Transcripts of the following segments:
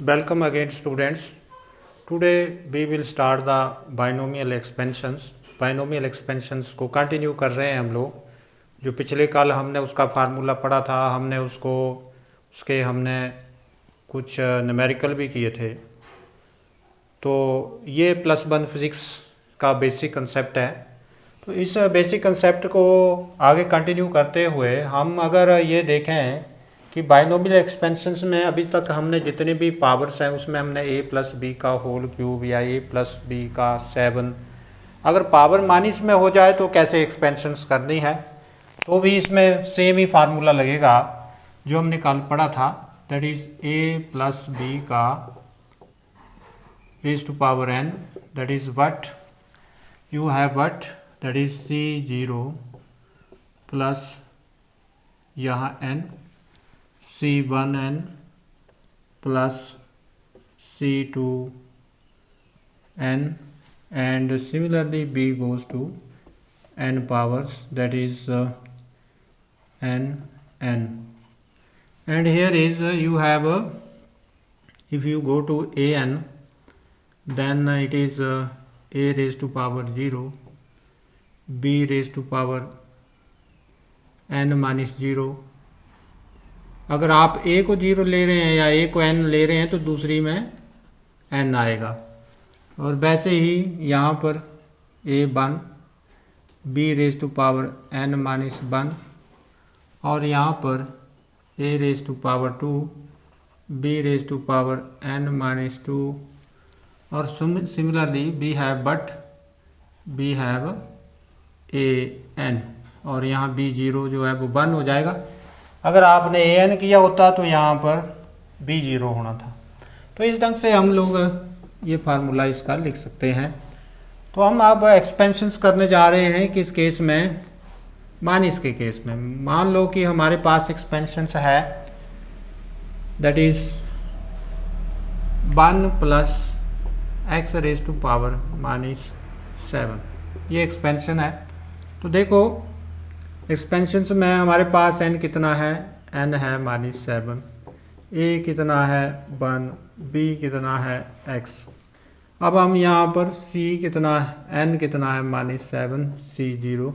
Welcome again students. Today we will start the binomial expansions. Binomial expansions को continue कर रहे हैं हम लोग। जो पिछले कल हमने उसका फार्मूला पढ़ा था, हमने हमने कुछ न्यूमेरिकल भी किए थे। तो ये +1 फिज़िक्स का बेसिक कंसेप्ट है। तो इस बेसिक कंसेप्ट को आगे कंटिन्यू करते हुए हम अगर ये देखें कि बाइनोमियल एक्सपेंशंस में अभी तक हमने जितने भी पावर्स हैं उसमें हमने a+b का होल क्यूब या a+b का 7, अगर पावर माइनस में हो जाए तो कैसे एक्सपेंशंस करनी है, तो भी इसमें सेम ही फार्मूला लगेगा जो हमने कल पढ़ा था। दैट इज a+b का raise to power n, that is what you have what that is c0 plus यहाँ n c1n plus c2n, and similarly b goes to n powers, that is n, and here is you have if you go to an, then it is a raised to power 0, b raised to power n minus 0। अगर आप a को 0 ले रहे हैं या a को n ले रहे हैं तो दूसरी में n आएगा। और वैसे ही यहाँ पर a1, b raise to power n minus 1, और यहाँ पर a raise to power 2, b raise to power n minus 2, और similarly we have a n, और यहाँ b0 जो है वो 1 हो जाएगा। अगर आपने an किया होता तो यहाँ पर b0 होना था। तो इस ढंग से हम लोग ये फार्मूला इसका लिख सकते हैं। तो हम अब एक्सपेंशंस करने जा रहे हैं किस केस में, माइनस के केस में। मान लो कि हमारे पास एक्सपेंशंस है that is 1 plus x raise to power -7, ये एक्सपेंशन है। तो देखो एक्सपेंशंस में हमारे पास n कितना है, n है -7, a कितना है 1, b कितना है x। अब हम यहाँ पर c कितना है, n कितना है -7, c0,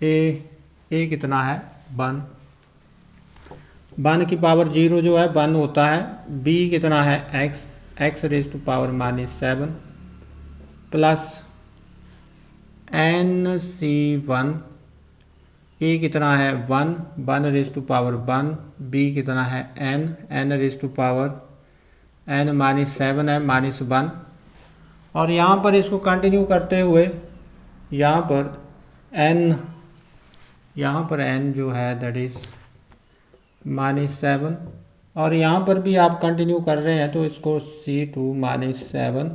a कितना है 1, 1 की पावर 0 जो है 1 होता है, b कितना है x raise to power -7 plus n c1, a कितना है 1 रेज़ टू पावर 1, b कितना है n raise to power n minus 7 है -1। और यहाँ पर इसको कंटिन्यू करते हुए यहाँ पर n जो है दैट इज़ -7, और यहाँ पर भी आप कंटिन्यू कर रहे हैं तो इसको c2 -7,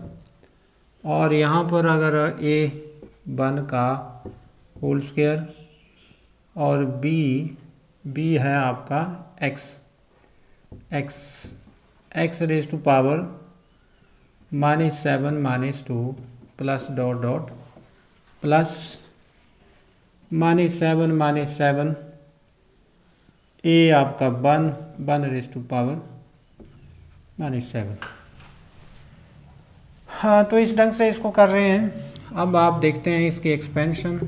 और यहाँ पर अगर a1 का होल स्क्वायर और b है आपका x raise to power -7 -2 plus dot dot plus -7 a आपका 1 रेज़ टू पावर -7। हाँ, तो इस ढंग से इसको कर रहे हैं। अब आप देखते हैं इसकी expansion,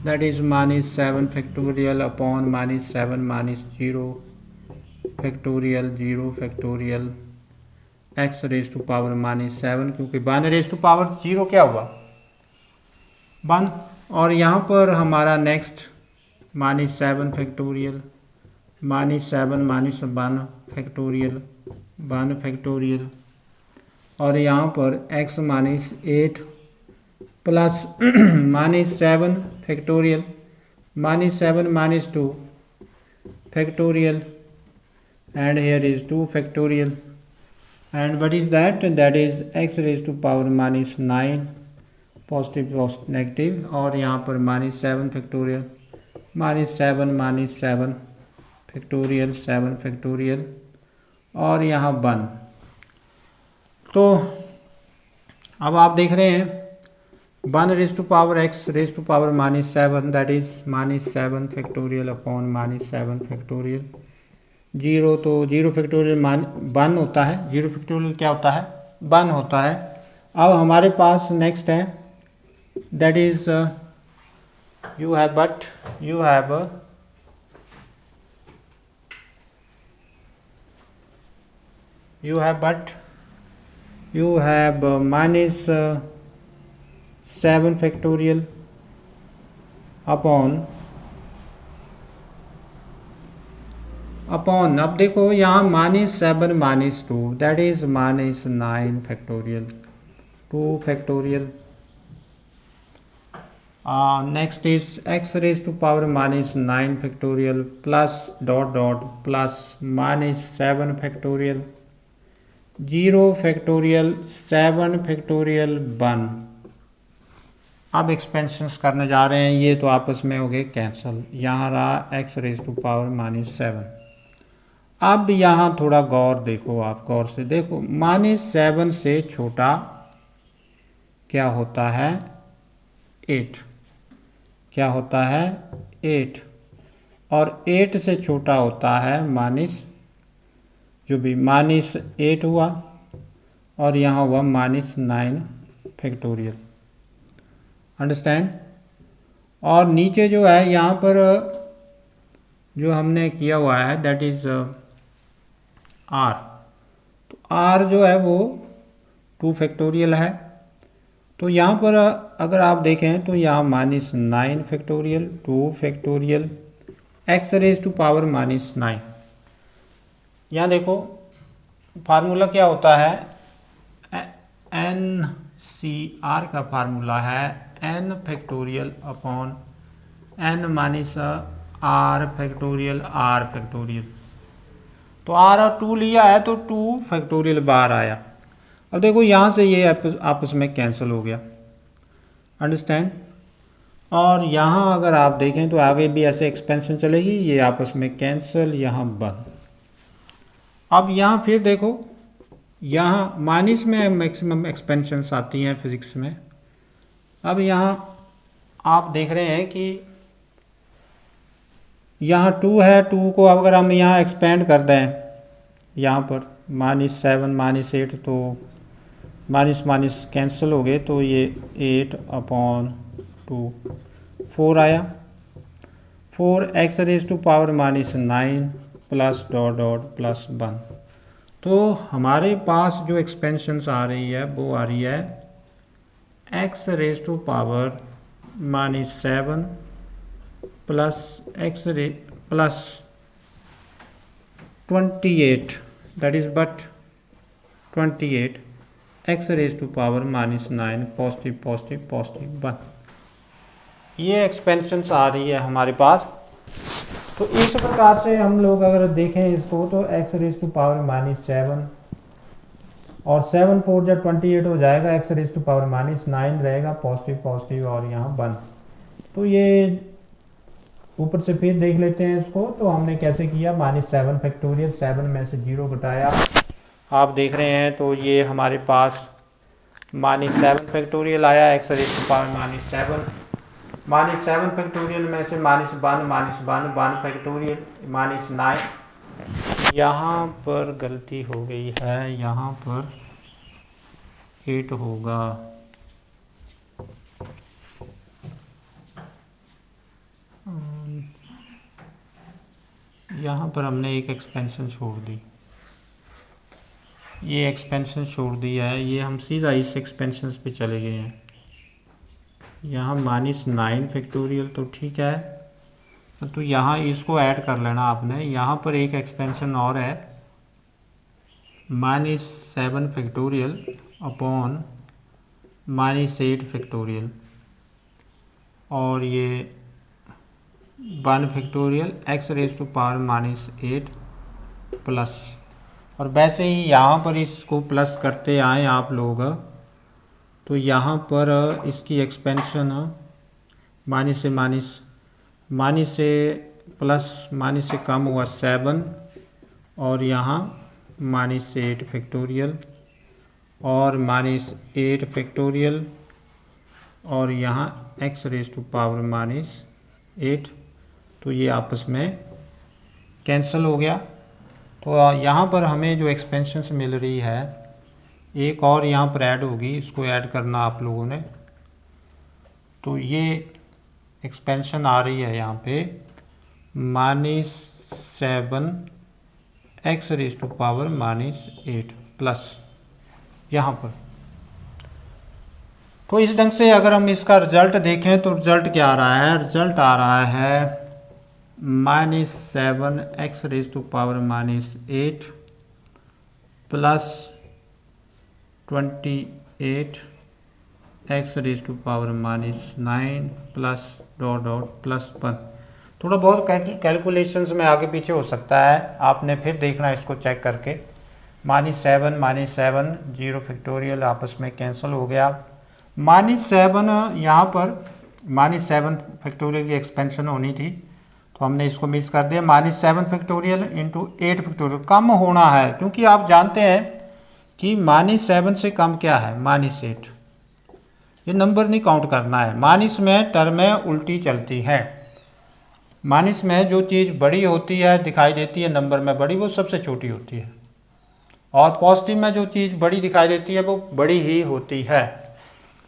that is -7 factorial upon -7 -0 factorial 0 factorial x raise to power -7, क्योंकि 1 रेज़ टू पावर 0 क्या हुआ 1। और यहाँ पर हमारा नेक्स्ट -7 फैक्टोरियल -7 -1 फैक्टोरियल 1 फैक्टोरियल, और यहाँ पर x -8 plus -7 factorial -7 -2 factorial, and here is 2 factorial, and what is that is x raised to power -9 positive negative, और यहाँ पर -7 फैक्टोरियल -7 फैक्टोरियल 7 फैक्टोरियल, और यहाँ 1। तो अब आप देख रहे हैं 1 raise to power x raise to power -7, that is -7 factorial upon -7 factorial, zero, तो जीरो फैक्टोरियल मान 1 होता है, जीरो फैक्टोरियल क्या होता है, 1 होता है। अब हमारे पास नेक्स्ट है, that is you have minus 7 factorial upon अब देखो यहाँ -7 -2 that is -9 factorial, 2 factorial. Next is x raise to power -9 factorial plus dot dot plus -7 factorial, 0 factorial, 7 factorial 1। अब एक्सपेंशंस करने जा रहे हैं, ये तो आपस में हो गए कैंसिल। यहाँ रहा x रेज टू पावर -7। अब यहाँ थोड़ा गौर देखो, आप गौर से देखो, -7 से छोटा क्या होता है, 8। क्या होता है, 8। और 8 से छोटा होता है जो भी -8 हुआ, और यहाँ हुआ -9 फैक्टोरियल। अंडरस्टैंड। और नीचे जो है यहाँ पर जो हमने किया हुआ है दैट इज r, तो r जो है वो 2 फैक्टोरियल है। तो यहाँ पर अगर आप देखें तो यहाँ -9 factorial, 2 factorial, x raise to power -9। यहाँ देखो फार्मूला क्या होता है, NCR का फार्मूला है n factorial upon n minus r factorial r factorial. तो r और 2 लिया है तो 2 फैक्टोरियल बाहर आया। अब देखो यहाँ से ये आपस में कैंसिल हो गया। अंडरस्टैंड। और यहाँ अगर आप देखें तो आगे भी ऐसे एक्सपेंशन चलेगी, ये आपस में कैंसिल, यहाँ बंद। अब यहाँ फिर देखो, यहाँ माइनस में मैक्सिमम एक्सपेंशंस आती हैं फिजिक्स में। अब यहाँ आप देख रहे हैं कि यहाँ 2 है, 2 को अगर हम यहाँ एक्सपेंड कर दें, यहाँ पर -7 -8, तो माइनस माइनस कैंसिल हो गए, तो ये 8/2 4 आया। 4 x raise to power -9 plus dot dot plus 1। तो हमारे पास जो एक्सपेंशंस आ रही है वो आ रही है x raise to power -7 plus plus 28, that is but 28 x raise to power -9 positive positive positive 1। ये एक्सपेंशंस आ रही है हमारे पास। तो इस प्रकार से हम लोग अगर देखें इसको, तो x रेज टू पावर -7 और 7 4 जब 28 हो जाएगा, x रेज टू पावर -9 रहेगा, पॉजिटिव पॉजिटिव, और यहाँ 1। तो ये ऊपर से फिर देख लेते हैं इसको, तो हमने कैसे किया, -7 फैक्टोरियल, 7 में से 0 घटाया, आप देख रहे हैं, तो ये हमारे पास -7 फैक्टोरियल आया, x raise to power -7 factorial में से -1 फैक्टोरियल -9। यहाँ पर गलती हो गई है, यहाँ पर 8 होगा। यहाँ पर हमने एक एक्सपेंशन छोड़ दी, ये एक्सपेंशन छोड़ दिया है, ये हम सीधा इस एक्सपेंशन पे चले गए हैं। यहाँ -9 फैक्टोरियल तो ठीक है, तो यहाँ इसको ऐड कर लेना आपने। यहाँ पर एक एक्सपेंशन और है, -7 फैक्टोरियल अपॉन -8 फैक्टोरियल, और ये 1 factorial x raise to power -8 plus. और वैसे ही यहाँ पर इसको प्लस करते आए आप लोग, तो यहाँ पर इसकी एक्सपेंशन माइनस से प्लस, माइनस से कम हुआ 7, और यहाँ -8 फैक्टोरियल और -8 फैक्टोरियल, और यहाँ x रेज टू पावर -8, तो ये आपस में कैंसिल हो गया। तो यहाँ पर हमें जो एक्सपेंशंस मिल रही है एक और यहाँ पर ऐड होगी, इसको ऐड करना आप लोगों ने। तो ये एक्सपेंशन आ रही है यहाँ पे -7 x⁻⁻8 प्लस यहाँ पर। तो इस ढंग से अगर हम इसका रिजल्ट देखें तो रिजल्ट क्या आ रहा है, रिजल्ट आ रहा है -7 x⁻⁻8 plus 28 x⁻⁻9 plus dot dot plus 1। थोड़ा बहुत कैलकुलेशंस में आगे पीछे हो सकता है, आपने फिर देखना इसको चेक करके। -7 -7 0 फैक्टोरियल आपस में कैंसिल हो गया। -7 यहाँ पर -7 फैक्टोरियल की एक्सपेंशन होनी थी तो हमने इसको मिस कर दिया। -7 फैक्टोरियल इंटू 8 फैक्टोरियल कम होना है, क्योंकि आप जानते हैं कि -7 से कम क्या है -8। ये नंबर नहीं काउंट करना है। माइनस में टर्में उल्टी चलती हैं। माइनस में जो चीज़ बड़ी होती है दिखाई देती है नंबर में बड़ी, वो सबसे छोटी होती है, और पॉजिटिव में जो चीज़ बड़ी दिखाई देती है वो बड़ी ही होती है।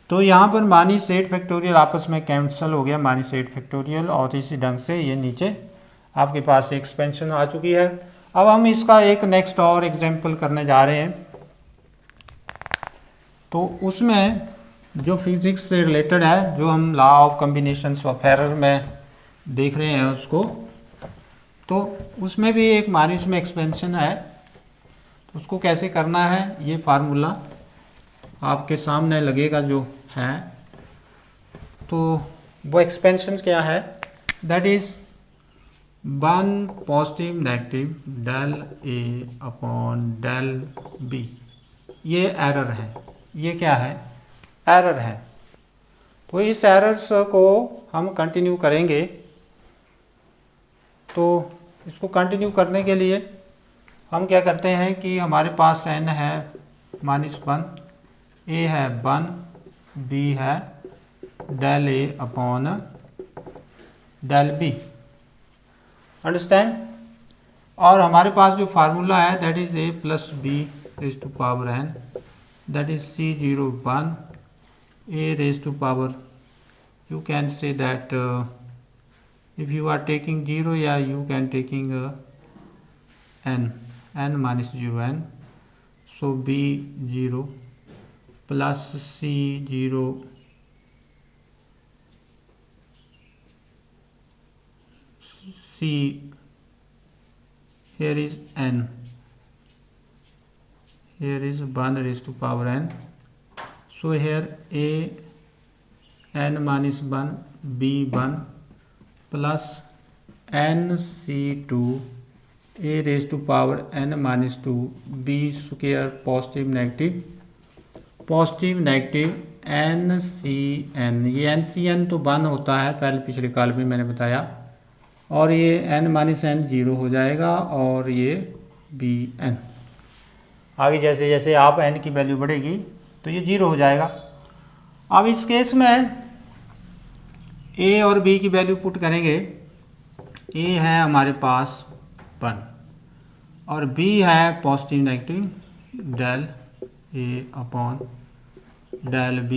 तो यहाँ पर -8 फैक्टोरियल आपस में कैंसिल हो गया, -8 फैक्टोरियल, और इसी ढंग से ये नीचे आपके पास एक्सपेंशन आ चुकी है। अब हम इसका एक नेक्स्ट और एग्जाम्पल करने जा रहे हैं। तो उसमें जो फिजिक्स से रिलेटेड है, जो हम law of combinations of error में देख रहे हैं उसको, तो उसमें भी एक माइनस में एक्सपेंशन है। तो उसको कैसे करना है, ये फार्मूला आपके सामने लगेगा जो है। तो वो एक्सपेंशन क्या है, that is 1 positive negative del A upon del B. ये एरर है, ये क्या है, एरर है। तो इस एरर्स को हम कंटिन्यू करेंगे। तो इसको कंटिन्यू करने के लिए हम क्या करते हैं कि हमारे पास n है -1, a है 1, b है del A upon del B, understand. और हमारे पास जो फार्मूला है that is a plus B raise to power n, that is C0 1 a raised to power, you can say that if you are taking 0, yeah, you can taking n minus 0 n, so b 0 plus c 0 c, here is n, here is 1 raised to power n, so here a n minus 1 b 1 plus n c2 a raised to power n minus 2 b square positive negative n c n। ये n c n तो 1 होता है, पहले पिछले काल में मैंने बताया, और ये n माइनस n 0 हो जाएगा, और ये b n। आगे जैसे जैसे आप n की वैल्यू बढ़ेगी तो ये 0 हो जाएगा। अब इस केस में a और b की वैल्यू पुट करेंगे। a है हमारे पास 1 और b है positive negative del a upon del b,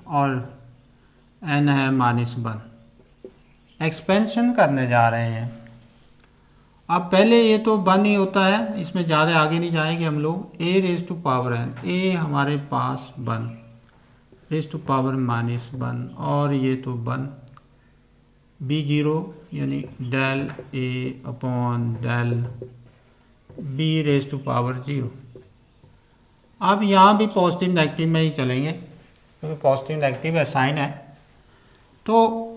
और n है -1। एक्सपेंशन करने जा रहे हैं। अब पहले ये तो 1 ही होता है, इसमें ज़्यादा आगे नहीं जाएंगे हम लोग। a raise to power n, a हमारे पास 1 रेज़ टू पावर -1, और ये तो 1 b 0 यानी del a upon del b raise to power 0। अब यहाँ भी पॉजिटिव नेगेटिव में ही चलेंगे, क्योंकि पॉजिटिव नेगेटिव है, साइन है। तो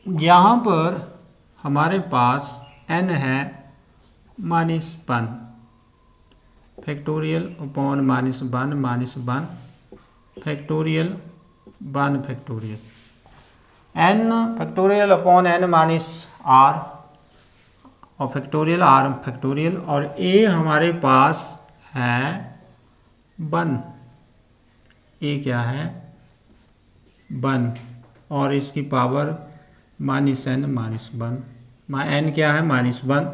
यहाँ पर हमारे पास n है -1 factorial upon -1 factorial 1 factorial, n factorial upon n minus r और फैक्टोरियल r फैक्टोरियल, और a हमारे पास है 1, a क्या है 1, और इसकी पावर -n -1, n क्या है -1।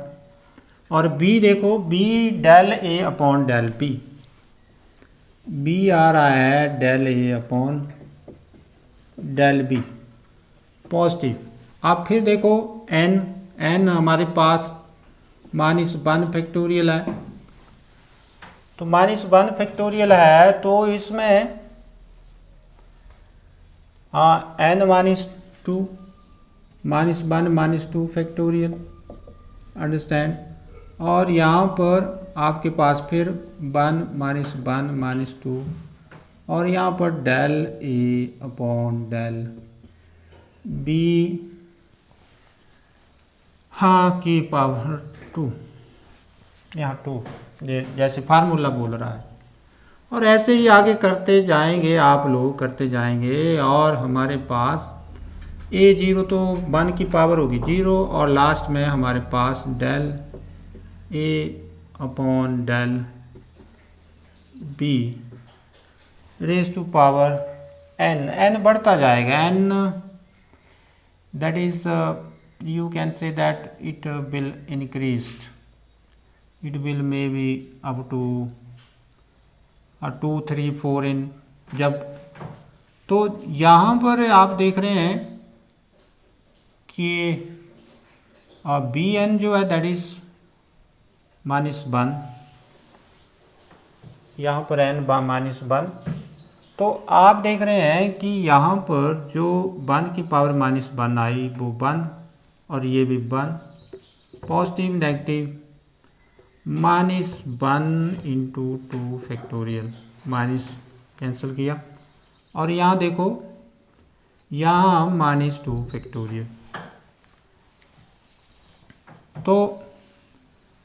और बी देखो, B del A upon del B, B आ रहा है del A upon del B positive. अब फिर देखो एन, एन हमारे पास -1 फैक्टोरियल है, तो -1 फैक्टोरियल है तो इसमें हाँ एन -2 -1 -2 फैक्टोरियल, अंडरस्टैंड। और यहाँ पर आपके पास फिर 1 -1 -2 और यहाँ पर del A upon del B, हाँ की पावर 2, यहाँ 2, ये जैसे फार्मूला बोल रहा है। और ऐसे ही आगे करते जाएंगे, आप लोग करते जाएंगे और हमारे पास a0 तो 1 की पावर होगी 0 और लास्ट में हमारे पास del a upon del b raise to power n, n बढ़ता जाएगा, n that is you can say that it will increased, it will maybe up to 2 3 4 in जब, तो यहाँ पर आप देख रहे हैं कि बी एन जो है दैट इज -1, यहाँ पर एन -1, तो आप देख रहे हैं कि यहाँ पर जो 1 की पावर -1 आई वो 1 और ये भी 1, positive negative -1 into 2 factorial, minus cancel किया और यहाँ देखो यहाँ -2 फैक्टोरियल, तो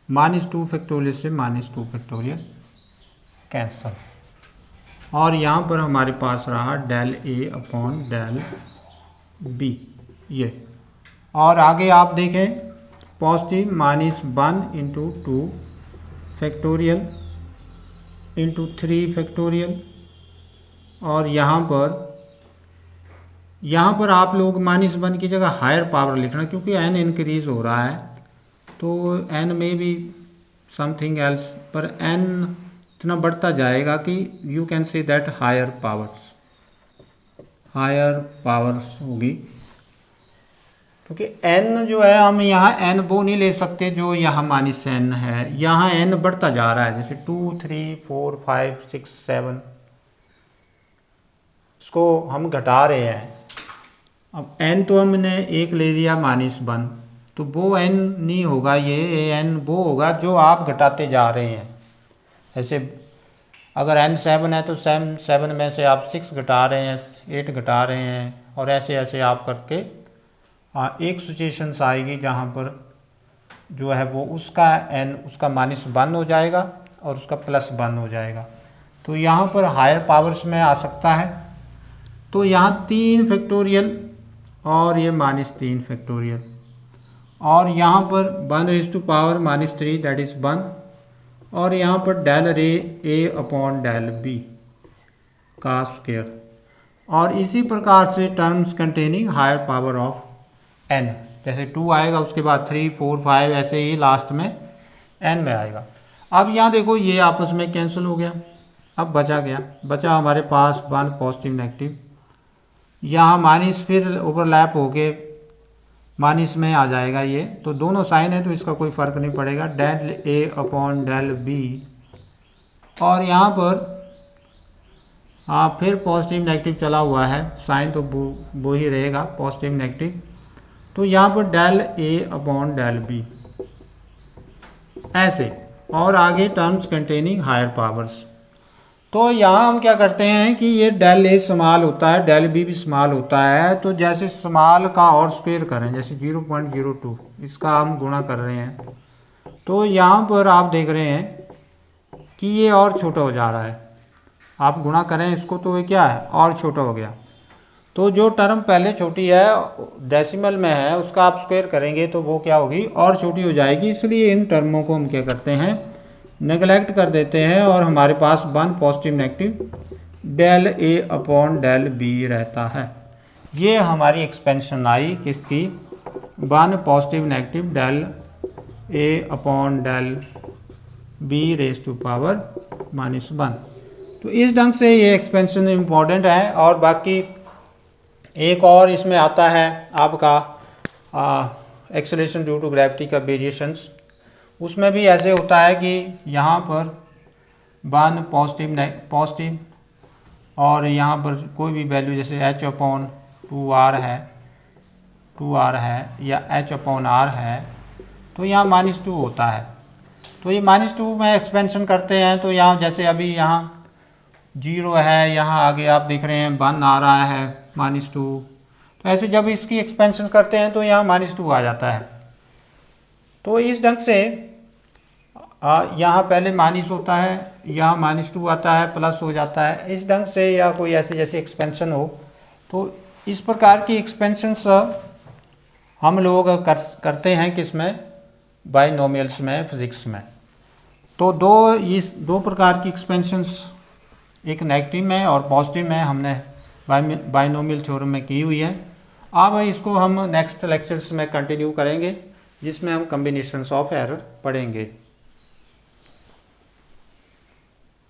-2 फैक्टोरियल से -2 फैक्टोरियल कैंसल और यहाँ पर हमारे पास रहा del A upon del B ये। और आगे आप देखें positive -1 into 2 factorial into 3 factorial और यहाँ पर आप लोग -1 की जगह हायर पावर लिखना क्योंकि n इंक्रीज हो रहा है तो n में भी समथिंग एल्स, पर n इतना बढ़ता जाएगा कि you can say that higher powers होगी, क्योंकि n जो है हम यहाँ n वो नहीं ले सकते जो यहाँ -n है, यहाँ n बढ़ता जा रहा है, जैसे 2 3 4 5 6 7 इसको हम घटा रहे हैं। अब n तो हमने एक ले लिया -1, तो वो n नहीं होगा, ये n वो होगा जो आप घटाते जा रहे हैं। ऐसे अगर n 7 है तो 7 में से आप 6 घटा रहे हैं, 8 घटा रहे हैं और ऐसे ऐसे आप करके एक सिचुएशंस आएगी जहाँ पर जो है वो उसका n उसका -1 हो जाएगा और उसका +1 हो जाएगा, तो यहाँ पर हायर पावर्स में आ सकता है। तो यहाँ 3 फैक्टोरियल और ये -3 फैक्टोरियल और यहाँ पर 1⁻³ दैट इज़ 1 और यहाँ पर del A upon del B का स्क्वायर और इसी प्रकार से terms containing higher power of n, जैसे 2 आएगा उसके बाद 3 4 5 ऐसे ही लास्ट में n में आएगा। अब यहाँ देखो ये आपस में कैंसिल हो गया, अब बचा हमारे पास 1 पॉजिटिव नेगेटिव, यहाँ माइनस फिर ओवरलैप होके माइनस में आ जाएगा ये, तो दोनों साइन है तो इसका कोई फ़र्क नहीं पड़ेगा, del A upon del B और यहाँ पर फिर पॉजिटिव नेगेटिव चला हुआ है, साइन तो वो ही रहेगा पॉजिटिव नेगेटिव, तो यहाँ पर del A upon del B ऐसे और आगे टर्म्स कंटेनिंग हायर पावर्स। तो यहाँ हम क्या करते हैं कि ये डेल ए स्मॉल होता है, डेल बी भी स्मॉल होता है, तो जैसे स्मॉल का और स्क्वायर करें, जैसे 0.02 इसका हम गुणा कर रहे हैं, तो यहाँ पर आप देख रहे हैं कि ये और छोटा हो जा रहा है, आप गुणा करें इसको तो ये क्या है और छोटा हो गया, तो जो टर्म पहले छोटी है डेसिमल में है उसका आप स्क्वायर करेंगे तो वो क्या होगी और छोटी हो जाएगी, इसलिए इन टर्मों को हम क्या करते हैं नेगलेक्ट कर देते हैं और हमारे पास 1 positive negative del A upon del B रहता है। ये हमारी एक्सपेंशन आई किसकी, 1 positive negative del A upon del B raise to power -1। तो इस ढंग से ये एक्सपेंशन इम्पॉर्टेंट है। और बाकी एक और इसमें आता है आपका एक्सेलरेशन ड्यू टू ग्रेविटी का वेरिएशंस। उसमें भी ऐसे होता है कि यहाँ पर 1 पॉजिटिव और यहाँ पर कोई भी वैल्यू जैसे h अपॉन 2r है या h अपॉन r है, तो यहाँ -2 होता है। तो ये -2 में एक्सपेंशन करते हैं तो यहाँ जैसे अभी यहाँ 0 है, यहाँ आगे आप देख रहे हैं 1 आ रहा है -2। तो ऐसे जब इसकी एक्सपेंशन करते हैं तो यहाँ -2 आ जाता है। तो इस ढंग से यहाँ पहले माइनस होता है, यहाँ -2 आता है, प्लस हो जाता है, इस ढंग से। या कोई ऐसे जैसे एक्सपेंशन हो तो इस प्रकार की एक्सपेंशंस हम लोग करते हैं किसमें, बाइनोमियल्स में, फिजिक्स में। तो इस दो प्रकार की एक्सपेंशंस, एक नेगेटिव में और पॉजिटिव में, हमने बाइनोमियल थ्योरम में की हुई है। अब इसको हम नेक्स्ट लेक्चर्स में कंटिन्यू करेंगे जिसमें हम कॉम्बिनेशंस ऑफ एरर पढ़ेंगे।